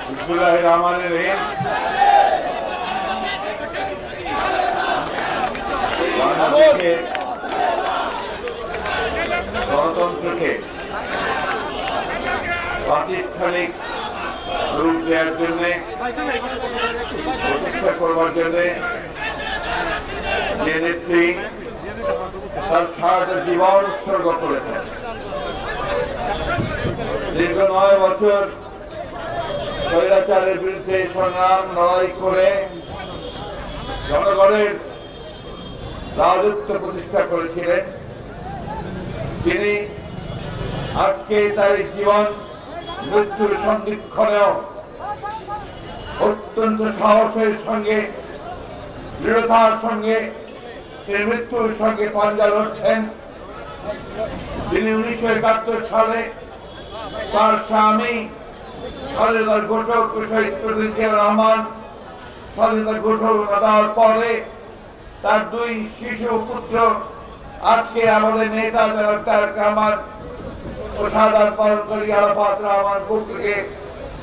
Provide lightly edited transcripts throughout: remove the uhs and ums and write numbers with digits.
বিসমিল্লাহির রহমানির রহিম। বাংলাদেশের গণতন্ত্রকে প্রাতিষ্ঠানিক রূপ দেওয়ার জন্য, প্রতিষ্ঠা করবার জন্য যে নেত্রী তার সারাটা জীবন উৎসর্গ করেছেন। দীর্ঘ 9 বছর স্বৈরাচারের বিরুদ্ধে সংগ্রাম লড়াই করে জনগণের রাজত্ব প্রতিষ্ঠা করেছিলেন। তিনি আজকে তার জীবন মৃত্যুর সন্ধিক্ষণেও অত্যন্ত সাহসের সঙ্গে, দৃঢ়তার সঙ্গে তিনি মৃত্যুর সঙ্গে পাঞ্জা লড়ছেন। তিনি 1971 সালে তার স্বামী স্বাধীনতার ঘোষক শহীদ প্রেসিডেন্ট জিয়াউর রহমান স্বাধীনতার ঘোষণা দেওয়ার পরে তার 2 শিশু পুত্র আজকে আমাদের নেতা জনাব তারেক রহমান ও শাহাদাত বরণকারী আরাফাত রহমান বুককে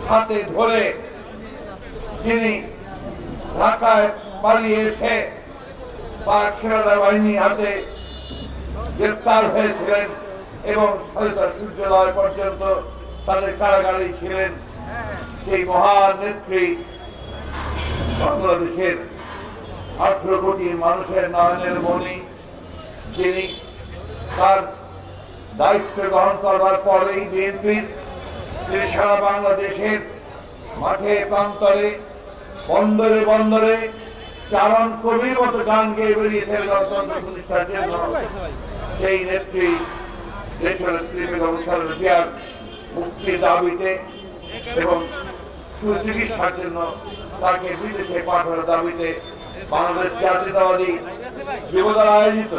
হাতে ধরে তিনি ঢাকায় পালিয়ে এসে পাক সেনাবাহিনীর হাতে গ্রেফতার হয়েছিলেন এবং স্বাধীনতার সূর্যোদয় পর্যন্ত তাদের কারাগারে ছিলেন। সেই মহান নেত্রী বাংলাদেশের 18 কোটি মানুষের নয়নের মণি, যিনি তার দায়িত্ব গ্রহণ করবার পরেই বিএনপির তিনি সারা বাংলাদেশের মাঠে প্রান্তরে বন্দরে বন্দরে চারণ কবির মতো গান গেয়ে বেরিয়েছেন গণতন্ত্র প্রতিষ্ঠার জন্য। সেই নেত্রী দেশনেত্রী বেগম খালেদা জিয়ার মুক্তির দাবিতে এবং সুচিকিৎসার জন্য তাকে বিদেশে পাঠানোর দাবিতে বাংলাদেশ জাতীয়তাবাদী যুবদল আয়োজিত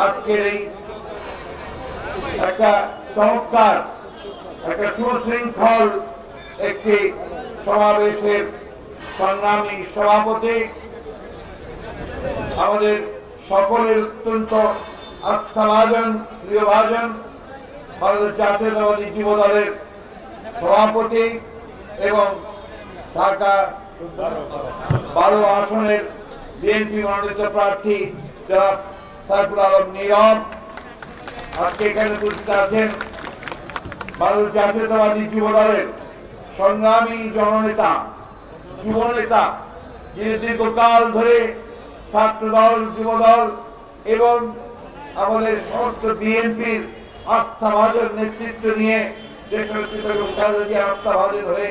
আজকের এই একটা চমৎকার, একটা সুশৃঙ্খল একটি সমাবেশের সংগ্রামী সভাপতি, আমাদের সকলের অত্যন্ত আস্থাভাজন, প্রিয়ভাজন বাংলাদেশ জাতীয়তাবাদী যুবদলের সভাপতি এবং ঢাকা 12 আসনের বিএনপি মনোনীত প্রার্থী জনাব সাইফুল আলম নীরব আজকে এখানে উপস্থিত আছেন। বাংলাদেশ জাতীয়তাবাদী যুবদলের সংগ্রামী জননেতা, যুবনেতা, যিনি দীর্ঘকাল ধরে ছাত্রদল, যুবদল এবং আমাদের সমস্ত বিএনপির আস্থাভাজন নেতৃত্ব নিয়ে দেশনেত্রী বেগম খালেদা জিয়ার আস্থাভাজন হয়ে,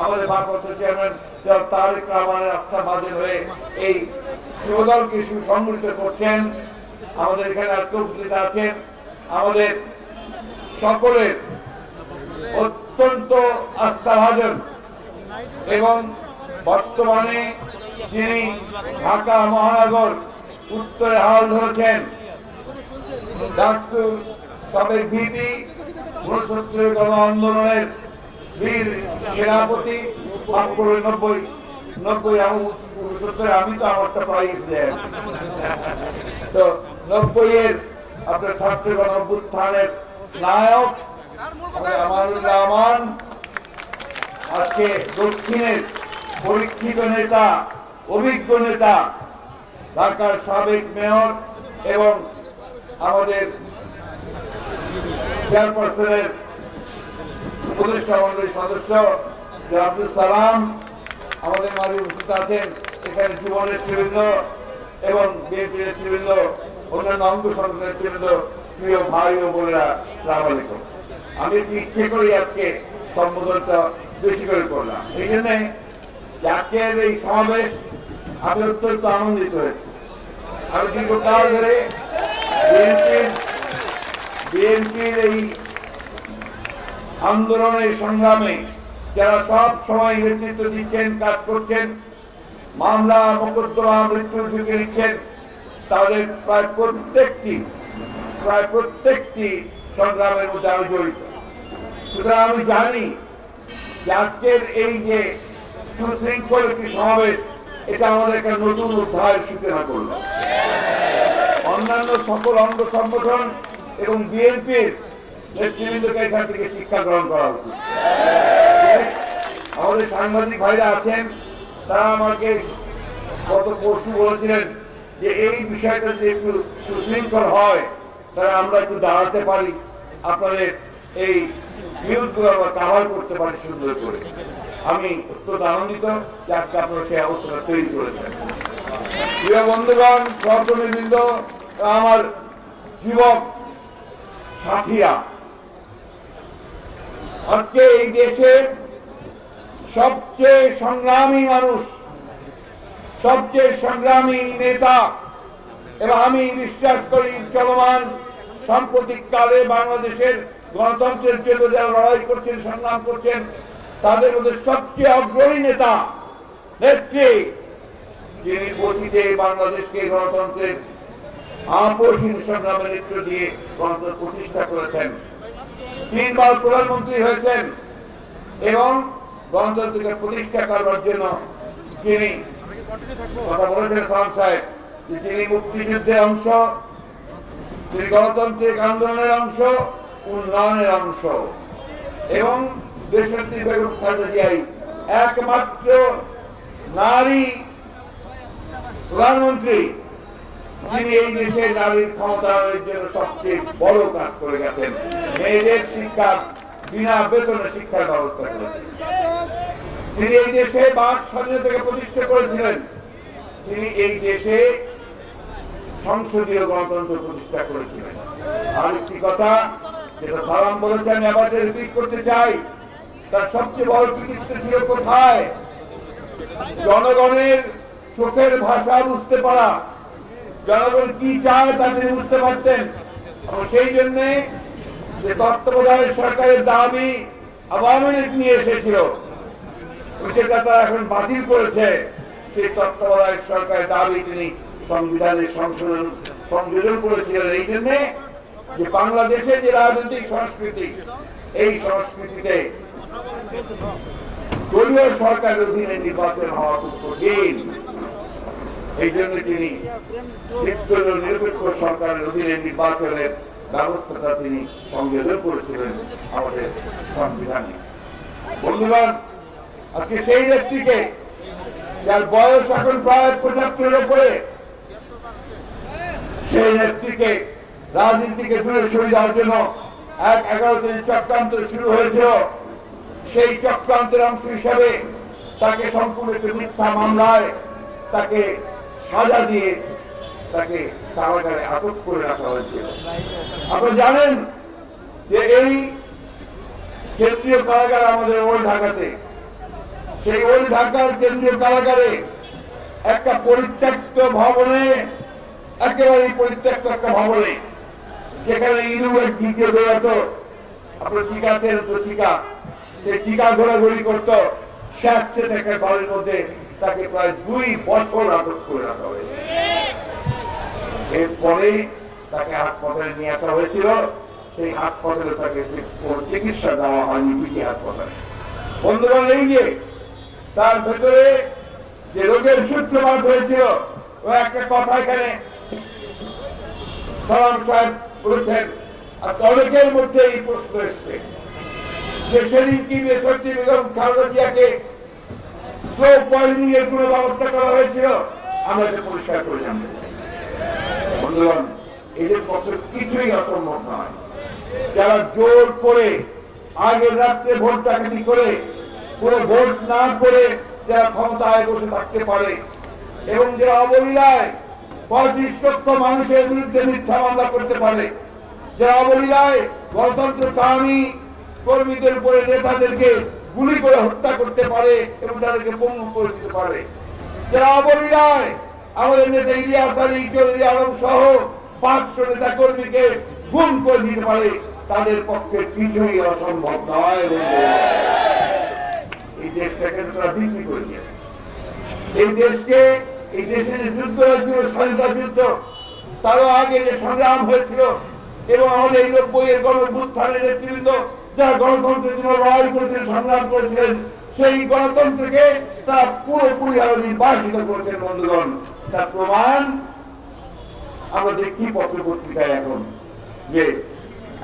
আমাদের ভারপ্রাপ্ত চেয়ারম্যান জনাব তারেক রহমানের আস্থাভাজন হয়ে এই যুবদলকে সুসংগঠিত করছেন। আমাদের এখানে আজকে উপস্থিত আছেন আমাদের সকলের অত্যন্ত আস্থাভাজন এবং বর্তমানে যিনি ঢাকা মহানগর উত্তরে হাল ধরেছেন, ডাকসুর সাবেক ভিপি, 69 গণ আন্দোলনের বীর সেনাপতি, 90 আমি তো আমারটা প্রাইজ দেন তো 90-এর আপনার ছাত্র গণ অভ্যুত্থানের নায়ক আমানুর রহমান, আজকে দক্ষিণের পরীক্ষিত নেতা, অভিজ্ঞ নেতা, ঢাকার সাবেক মেয়র এবং আমাদের চেয়ারপারসনের উপদেষ্টা মন্ডলীর সদস্য আব্দুল সালাম আমাদের মাঝে উপস্থিত আছেন। এখানে যুব নেতৃবৃন্দ এবং বিএনপি নেতৃবৃন্দ, অন্যান্য অঙ্গ সংগঠনের নেতৃবৃন্দ, প্রিয় ভাই ও বোনেরা, আসসালামু আলাইকুম। আমি ইচ্ছে করি আজকে সম্বোধনটা বেশি করে করলাম, এই জন্যে আজকের এই সমাবেশ আমি অত্যন্ত আনন্দিত হয়েছি। আমি দীর্ঘকাল ধরে বিএনপির এই আন্দোলনে, সংগ্রামে যারা সব সময় নেতৃত্ব দিচ্ছেন, কাজ করছেন, মামলা মোকদ্দমা মৃত্যুর ঝুঁকি নিচ্ছেন, তাদের প্রায় প্রত্যেকটি সংগ্রামের মধ্যে আমি জড়িত। সুতরাং আমি জানি যে আজকের এই যে সুশৃঙ্খল একটি সমাবেশ, এটা আমাদের একটা নতুন অধ্যায়ের সূচনা করলো। অন্যান্য সকল অঙ্গ সংগঠন এবং বিএনপির নেতৃবৃন্দকে এখান থেকে শিক্ষা গ্রহণ করা উচিত। আমাদের সাংবাদিক ভাইরা আছেন তারা আমাকে গত পরশু বলেছিলেন যে এই বিষয়টা যদি একটু সুশৃঙ্খল হয় তাহলে আমরা একটু দাঁড়াতে পারি, আপনাদের এই নিউজগুলো আমরা কাভার করতে পারি সুন্দর করে। আমি অত্যন্ত আনন্দিত যে আজকে আপনারা সেই অবস্থাটা তৈরি করেছেন। প্রিয় বন্ধুগণ, সহকর্মীবৃন্দ, আমার যুবক সাথীরা, আজকে এই দেশের সবচেয়ে সংগ্রামী মানুষ, সবচেয়ে সংগ্রামী নেতা, এবং আমি বিশ্বাস করি চলমান সাম্প্রতিক কালে বাংলাদেশের গণতন্ত্রের জন্য যারা লড়াই করছেন, সংগ্রাম করছেন, তাদের মধ্যে সবচেয়ে অগ্রণী নেতা, নেত্রী, যিনি অতীতে বাংলাদেশকে গণতন্ত্রের আপসহীন সংগ্রামের নেতৃত্ব দিয়ে গণতন্ত্র প্রতিষ্ঠা করেছেন, 3 বার প্রধানমন্ত্রী হয়েছেন এবং গণতন্ত্রকে প্রতিষ্ঠা করবার জন্য যিনি কথা বলেছেন সালাম সাহেব, যে তিনি মুক্তিযুদ্ধের অংশ, তিনি গণতান্ত্রিক আন্দোলনের অংশ, উন্নয়নের অংশ, এবং দেশনেত্রী বেগম খালেদা জিয়াই একমাত্র নারী প্রধানমন্ত্রী যিনি এই দেশের নারীর ক্ষমতায়নের জন্য সবচেয়ে বড় কাজ করে গেছেন। মেয়েদের শিক্ষা, বিনা বেতনে শিক্ষার ব্যবস্থা করেছেন। তিনি এই দেশে বাক স্বাধীনতাকে প্রতিষ্ঠা করেছিলেন। তিনি এই দেশে সংসদীয় গণতন্ত্র প্রতিষ্ঠা করেছিলেন। আরেকটি কথা যেটা সালাম বলেছে, আমি আবার রিপিট করতে চাই, তার সবচেয়ে বড় কৃতিত্ব ছিল কোথায়? জনগণের চোখের ভাষা বুঝতে পারা, জনগণ কি চায় তা তিনি বুঝতে পারতেন। সেই জন্য যে তত্ত্বাবধায়ক সরকারের দাবি আওয়ামী লীগ নিয়ে এসেছিল, যেটা তারা এখন বাতিল করেছে, সেই তত্ত্বাবধায়ক সরকারের দাবি তিনি সংবিধানে সংযোজন করেছিলেন এই জন্যে যে বাংলাদেশের যে রাজনৈতিক সংস্কৃতি, এই সংস্কৃতিতে দলীয় সরকারের অধীনে নির্বাচন হওয়া খুব কঠিন। এই জন্য তিনি নির্দলীয় নিরপেক্ষ সরকারের অধীনে নির্বাচনের ব্যবস্থাটা তিনি সংযোজন করেছিলেন আমাদের সংবিধানে। বন্ধুগণ, আজকে সেই নেত্রীকে, যার বয়স এখন প্রায় 75-এর উপরে, সেই নেত্রীকে রাজনীতিকে দূরে সরে যাওয়ার জন্য 11 দিন চক্রান্ত শুরু হয়েছিল। সেই চক্রান্তের অংশ হিসাবে তাকে সম্পূর্ণ একটি মিথ্যা মামলায় তাকে সাজা দিয়ে তাকে কারাগারে আটক করে রাখা হয়েছিল। আপনারা জানেন যে এই কেন্দ্রীয় কারাগার আমাদের ওল্ড ঢাকাতে, সেই ওল্ড ঢাকার কেন্দ্রীয় কারাগারে একটা পরিত্যক্ত ভবনে, একেবারে পরিত্যক্ত একটা ভবনে, যেখানে ইউরোপের দ্বিতীয় বেরোতো, আপনার চিকা ছিল তো চিকা, সে চিকা ঘোরাঘুরি করতো, স্যাঁতসেঁতে একটা ঘরের মধ্যে তাকে প্রায় 2 বছর আটক করে রাখা হয়েছে। এরপরে তাকে হাসপাতালে নিয়ে আসা হয়েছিল। সেই হাসপাতালে তাকে চিকিৎসা দেওয়া হয়নি পিটি হাসপাতালে। বন্ধুগণ, এই যে তার ভেতরে যে রোগের সূত্রপাত হয়েছিল, ও একটা কথা এখানে সালাম সাহেব বলেছেন, আজকে অনেকের মধ্যে এই প্রশ্ন এসছে যে সেদিন কি দেশনেত্রী বেগম খালেদা জিয়াকে স্লো পয়জনিং এর কোন ব্যবস্থা করা হয়েছিল? আমরা এটা পরিষ্কার করে জানতে চাই। বন্ধুগণ, এদের পক্ষে কিছুই অসম্ভব নয়। যারা জোর করে আগের রাত্রে ভোট ডাকাতি করে, কোন ভোট না করে যারা ক্ষমতায় বসে থাকতে পারে, এবং যারা অবলীলায় 35 লক্ষ মানুষের বিরুদ্ধে মিথ্যা মামলা করতে পারে, যারা অবলীলায় গণতন্ত্র কামী কর্মীদের উপরে, নেতাদেরকে গুলি করে হত্যা করতে পারে এবং তাদেরকে পঙ্গু করে দিতে পারে, যারা অবলীলায় আমাদের নেতা ইলিয়াস আলী, চৌধুরী আলম সহ 500 নেতা কর্মীকে গুম করে দিতে পারে, তাদের পক্ষে কিছুই অসম্ভব নয়। এই দেশটাকে তারা বিক্রি করে দিয়েছে। এই দেশকে, এই দেশে যে যুদ্ধ হয়েছিল, স্বাধীনতা যুদ্ধ, তারও আগে যে সংগ্রাম হয়েছিল, এবং আমাদের এই 90-এর গণঅভ্যুত্থানের নেতৃবৃন্দ যারা গণতন্ত্রের জন্য লড়াই করেছিলেন, সংগ্রাম করেছিলেন, সেই গণতন্ত্রকে তারা পুরোপুরি ভাবে নির্বাসিত করেছেন। বন্ধুগণ, তার প্রমাণ আমরা দেখি পত্র পত্রিকায় এখন, যে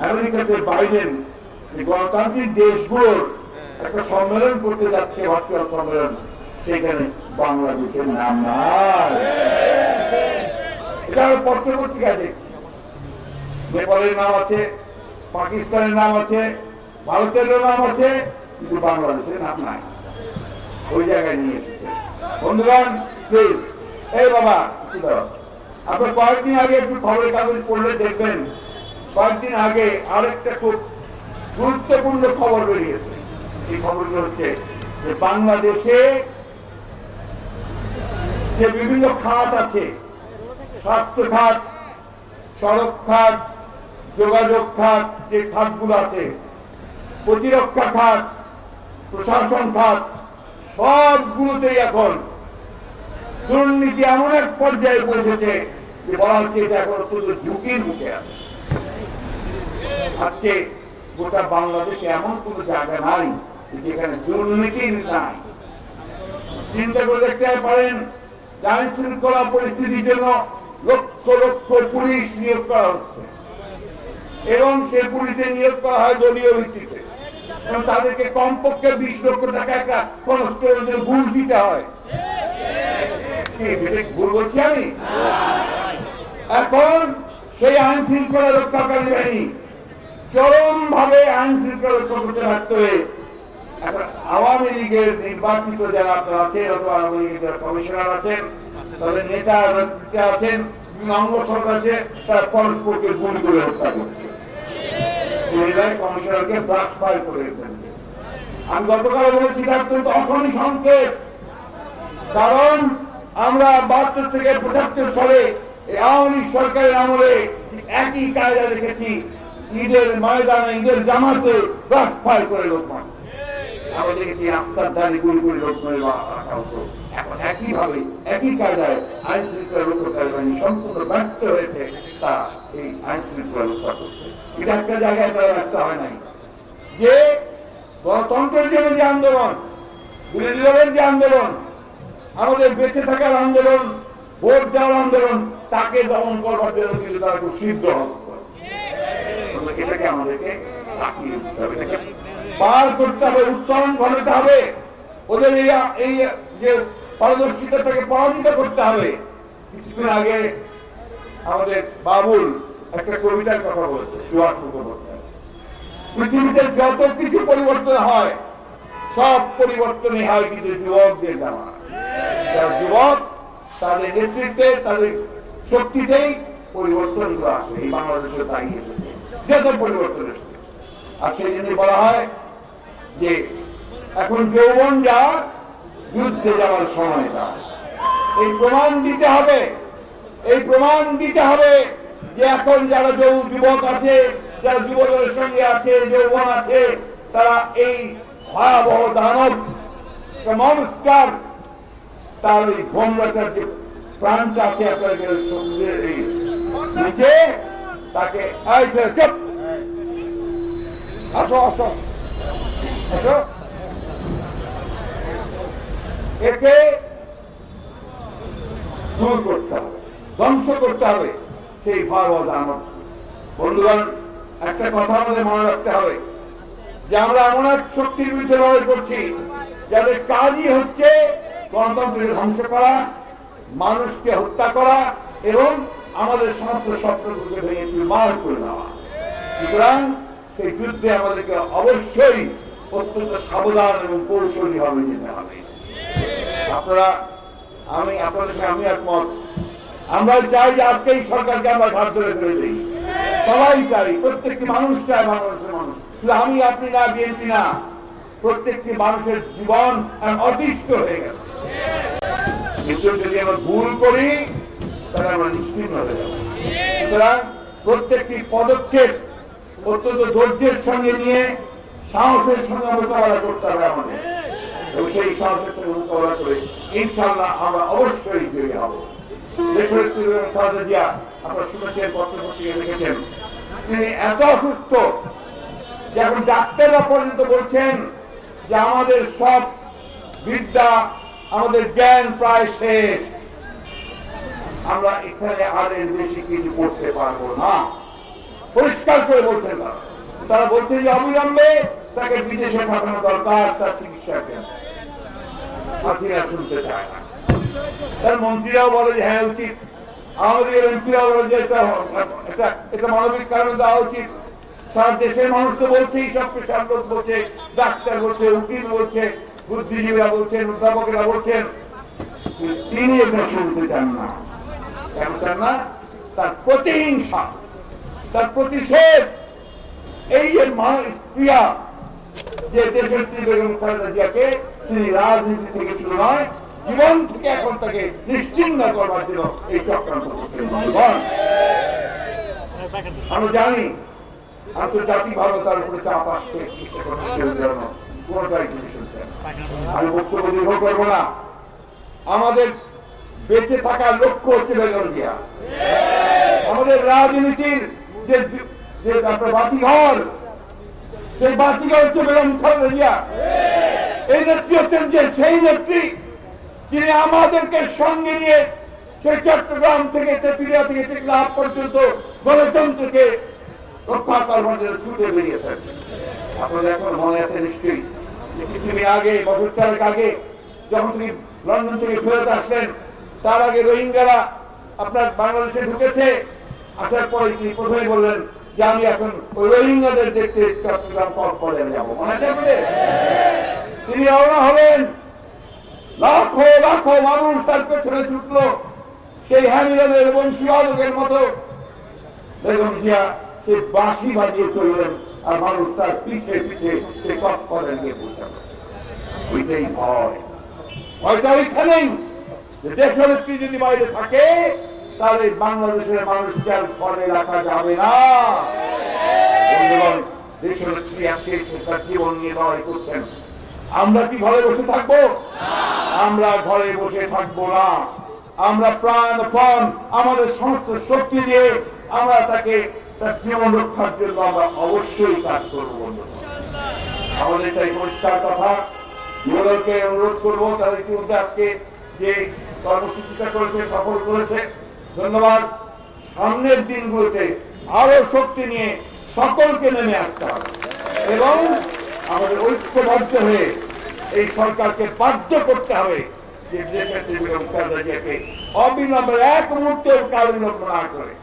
আমেরিকাতে বাইডেন গণতান্ত্রিক দেশগুলোর একটা সম্মেলন করতে যাচ্ছে, ভার্চুয়াল সম্মেলন, সেখানে বাংলাদেশের নাম নাই। এটা আমরা পত্র পত্রিকায় দেখছি, নেপালের নাম আছে, পাকিস্তানের নাম আছে, ভারতের নাম আছে, কিন্তু বাংলাদেশের নাম নাই। ওই জায়গায় নিয়ে এসেছে। বন্ধুগণ প্লিজ, এই বাবা একটু দাঁড়াও, আপনার কয়েকদিন আগে একটু খবরের কাগজ পড়লে দেখবেন, কয়েকদিন আগে আরেকটা খুব গুরুত্বপূর্ণ খবর বেরিয়েছে। এই খবরগুলো হচ্ছে যে বাংলাদেশে যে বিভিন্ন খাত আছে, স্বাস্থ্য খাত, সড়ক খাত, যোগাযোগ খাত, যে খাতগুলো আছে, প্রতিরক্ষা খাত, প্রশাসন খাত, সবগুলোতেই এখন দুর্নীতি এমন এক পর্যায়ে পৌঁছেছে যে বলা হচ্ছে এটা এখন অত্যন্ত ঝুঁকির মুখে আছে। আজকে গোটা বাংলাদেশে এমন কোন জায়গা নাই যেখানে দুর্নীতি নাই। চিন্তা করে দেখতে পারেন, আইন শৃঙ্খলা পরিস্থিতির জন্য লক্ষ লক্ষ পুলিশ নিয়োগ করা হচ্ছে এবং সেই পুলিশে নিয়োগ করা হয় দলীয় ভিত্তিতে, এবং তাদেরকে কমপক্ষে 20 লক্ষ টাকা একটা কনস্টেবলের জন্য ঘুষ দিতে হয়। ভুল বলছি আমি? এখন সেই আইন শৃঙ্খলা রক্ষাকারী বাহিনী চরম ভাবে আইন শৃঙ্খলা রক্ষা করতে থাকতে হবে। এখন আওয়ামী লীগের নির্বাচিত যারা আপনারা আছেন, অথবা আওয়ামী লীগের যারা কমিশনার আছেন, তাদের নেতা আছেন, অঙ্গ সরকার আছে, তারা পরস্পরকে গুলি করে হত্যা করছে, কমিশনারকে ব্রাশ ফায়ার করে ফেলছে। আমি গতকাল বলেছি এটা অত্যন্ত অশনি সংকেত, কারণ আমরা 72 থেকে 75 সালে আওয়ামী লীগ সরকারের আমলে একই কায়দা দেখেছি, ঈদের ময়দানে, ঈদের জামাতে ব্রাশ ফায়ার করে লোক মারছে, আমরা দেখেছি রাস্তার ধারে গুলি করে লোক মেরে রাখা হতো। এখন একইভাবে একই কায়দায় আইন শৃঙ্খলা রক্ষাকারী বাহিনী সম্পূর্ণ ব্যর্থ হয়েছে তারা এই আইন শৃঙ্খলা রক্ষা করতে। এটা একটা জায়গায় তারা ব্যর্থ হয় নাই, যে গণতন্ত্রের জন্য যে আন্দোলন, বিরোধী দলের যে আন্দোলন, আমাদের বেঁচে থাকার আন্দোলন, ভোট দেওয়ার আন্দোলন, তাকে দমন করবার জন্য কিন্তু তারা খুব সিদ্ধ হস্ত। এটাকে আমাদেরকে তাকিয়ে উঠতে হবে, এটাকে পার করতে হবে, উত্তরণ ঘটাতে হবে, ওদের এই যে পারদর্শিতা তাকে পরাজিত করতে হবে। কিছুক্ষণ আগে আমাদের বাবুল একটা কবিতার কথা বলেছে, সুভাষ মুখোপাধ্যায়, পৃথিবীতে যত কিছু পরিবর্তন হয় সব পরিবর্তনই হয় কিন্তু যুবকদের দ্বারা। যারা যুবক, তাদের নেতৃত্বে, তাদের শক্তিতেই পরিবর্তনগুলো আসে। এই বাংলাদেশে তাই এসেছে, যত পরিবর্তন এসেছে। আর সেই জন্য বলা হয় যে এখন যৌবন যা, যুদ্ধে যাওয়ার সময় তা। এই প্রমাণ দিতে হবে, এই প্রমাণ দিতে হবে যে এখন যারা যুবক আছে, যারা যুবকের সঙ্গে আছে, যৌবন আছে, তারা এই ভয়াবহ দানব মনস্টার, তার ওই ভোমরাটার যে প্রাণটা আছে আপনাদের সমুদ্রের এই নিচে, তাকে চুপ, আসো আসো আসো, একে দূর করতে হবে, ধ্বংস করতে হবে সেই ভয়াবহ দানব। বন্ধুগণ, একটা কথা আমাদের মনে রাখতে হবে যে আমরা এমন এক শক্তির বিরুদ্ধে লড়াই করছি যাদের কাজই হচ্ছে গণতন্ত্রকে ধ্বংস করা, মানুষকে হত্যা করা এবং আমাদের সমস্ত স্বপ্নগুলোকে ভেঙে চুরমার করে দেওয়া। সুতরাং সেই যুদ্ধে আমাদেরকে অবশ্যই অত্যন্ত সাবধান এবং কৌশলী ভাবে যেতে হবে। আপনারা, আপনাদের সঙ্গে আমি একমত। আমরা চাই যে আজকে এই সরকারকে আমরা ঘাট ধরে ফেলে দিই, সবাই চাই, প্রত্যেকটি মানুষ চায়, বাংলাদেশের মানুষ, শুধু আমি আপনি না, বিএনপি না, প্রত্যেকটি মানুষের জীবন অতিষ্ঠ হয়ে গেছে। কিন্তু যদি আমরা ভুল করি তাহলে আমরা নিশ্চিন্ন হয়ে যাব। সুতরাং প্রত্যেকটি পদক্ষেপ অত্যন্ত ধৈর্যের সঙ্গে নিয়ে সাহসের সঙ্গে মোকাবেলা করতে হবে আমাদের, এবং সেই সাহসের সঙ্গে মোকাবেলা করে ইনশাআল্লাহ আমরা অবশ্যই জয়ী হব। দেশের খালেদা জিয়া, আপনারা শুনেছেন, পত্রপত্রিকা লিখেছেন, তিনি এত অসুস্থ যে এখন ডাক্তাররা পর্যন্ত বলছেন যে আমাদের সব বিদ্যা, আমাদের জ্ঞান প্রায় শেষ, আমরা এখানে আর এর বেশি কিছু করতে পারবো না। পরিষ্কার করে বলছেন তারা বলছেন যে অবিলম্বে তাকে বিদেশে পাঠানো দরকার তার চিকিৎসার জন্য। হাসিনা শুনতে চায় না, তার মন্ত্রীরাও বলে যে হ্যাঁ উচিত, আমাদের এমপিরাও বলে যে এটা মানবিক কারণে দেওয়া উচিত। সারা দেশের মানুষ তো বলছে, সব পেশার লোক বলছে, ডাক্তার বলছে, উকিল বলছে, বুদ্ধিজীবীরা বলছেন, অধ্যাপকেরা বলছেন, তিনি এটা শুনতে চান না। কেন চান না? তার প্রতিহিংসা, তার প্রতিশোধ, এই যে ক্রিয়া যে দেশের বেগম খালেদা জিয়াকে তিনি রাজনীতি থেকে শুরু নয়, জীবন থেকে এখন তাকে নিশ্চিহ্ন করবার জন্য এই চক্রান্ত করছেন। আমরা জানি আন্তর্জাতিক ভাবে তার উপরে চাপ আসছে, আমি বক্তব্য দীর্ঘ করবো না। আমাদের বেঁচে থাকার লক্ষ্য হচ্ছে বেগম জিয়া। আমাদের রাজনীতির যে আপনার বাতিঘর, সেই বাতিঘর হচ্ছে বেগম খালেদা জিয়া। এই নেত্রী হচ্ছেন যে সেই নেত্রী যিনি আমাদেরকে সঙ্গে নিয়ে সেই চট্টগ্রাম থেকে তেতুলিয়া থেকে টেকনাফ পর্যন্ত গণতন্ত্রকে রক্ষা করবার জন্য ছুটে বেরিয়েছেন। আপনাদের এখন মনে আছে নিশ্চয়ই কিছুদিন আগে, বছর চারেক আগে যখন তিনি লন্ডন থেকে ফেরত আসলেন, তার আগে রোহিঙ্গারা আপনার বাংলাদেশে ঢুকেছে। আসার পরে তিনি প্রথমে বললেন যে আমি এখন ওই রোহিঙ্গাদের দেখতে চট্টগ্রাম কক্সবাজারে যাবো। মনে আছে আপনাদের? তিনি রওনা হলেন, লাখো লাখো মানুষ তার পেছনে ছুটলো সেই হ্যামিলনের বংশীবাদকের মতো। বেগম জিয়া সে বাঁশি বাজিয়ে চললেন আর মানুষ তার পিছে পিছে সে কক্সবাজারে গিয়ে পৌঁছালো। ওইটাই ভয়। ভয়টা ওইখানেই যে দেশনেত্রী যদি বাইরে থাকে তাহলে বাংলাদেশের মানুষকে আর ঘরে রাখা যাবে না। দেশনেত্রী আজকে তার জীবন নিয়ে লড়াই করছেন। আমরা কি ঘরে বসে থাকবো? আমরা ঘরে বসে থাকবো না। আমরা প্রাণ আমাদের সমস্ত শক্তি দিয়ে আমরা তাকে তার জীবন রক্ষার জন্য আমরা অবশ্যই কাজ করবো। আমাদের তাই পরিষ্কার কথা, যুবদলকে অনুরোধ করবো তারা ইতিমধ্যে আজকে যে কর্মসূচিটা করেছে সফল করেছে, ধন্যবাদ। সামনের দিনগুলোতে আরো শক্তি নিয়ে সকলকে নেমে আসতে হবে এবং আমাদের ঐক্যবদ্ধ হয়ে এই সরকারকে বাধ্য করতে হবে যে দেশের বেগম খালেদা জিয়াকে অবিলম্বে এক মুহূর্তের কাল বিলম্ব না করে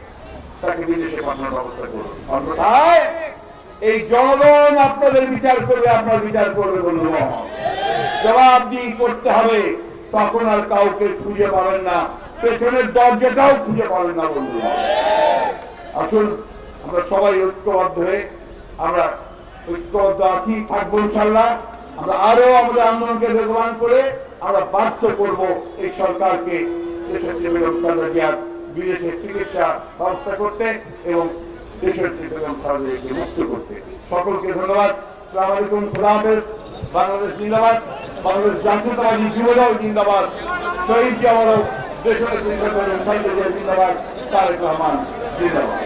তাকে বিদেশে পাঠানোর ব্যবস্থা করুন। অন্যথায় এই জনগণ আপনাদের বিচার করবে, আপনার বিচার করবে বন্ধুগণ। জবাবদিহি করতে হবে, তখন আর কাউকে খুঁজে পাবেন না, পেছনের দরজাটাও খুঁজে পাবেন না বন্ধুগণ। আসুন আমরা সবাই ঐক্যবদ্ধ হয়ে আমরা ঐক্যবদ্ধ আছি, থাকবো ইনশাআল্লাহ। আমরা আরো আমাদের আন্দোলনকে বেগবান করে আমরা বাধ্য করব এই সরকারকে দেশের বেগম খালেদা জিয়ার বিদেশে চিকিৎসা ব্যবস্থা করতে এবং দেশের বেগম খালেদা জিয়াকে মুক্ত করতে। সকলকে ধন্যবাদ। আসসালামু আলাইকুম, খোদা হাফেজ। বাংলাদেশ জিন্দাবাদ, বাংলাদেশ জাতীয়তাবাদী যুবদল জিন্দাবাদ, শহীদ জামারও দেশের বেগম খালেদা জিয়া জিন্দাবাদ, তারেক রহমান জিন্দাবাদ।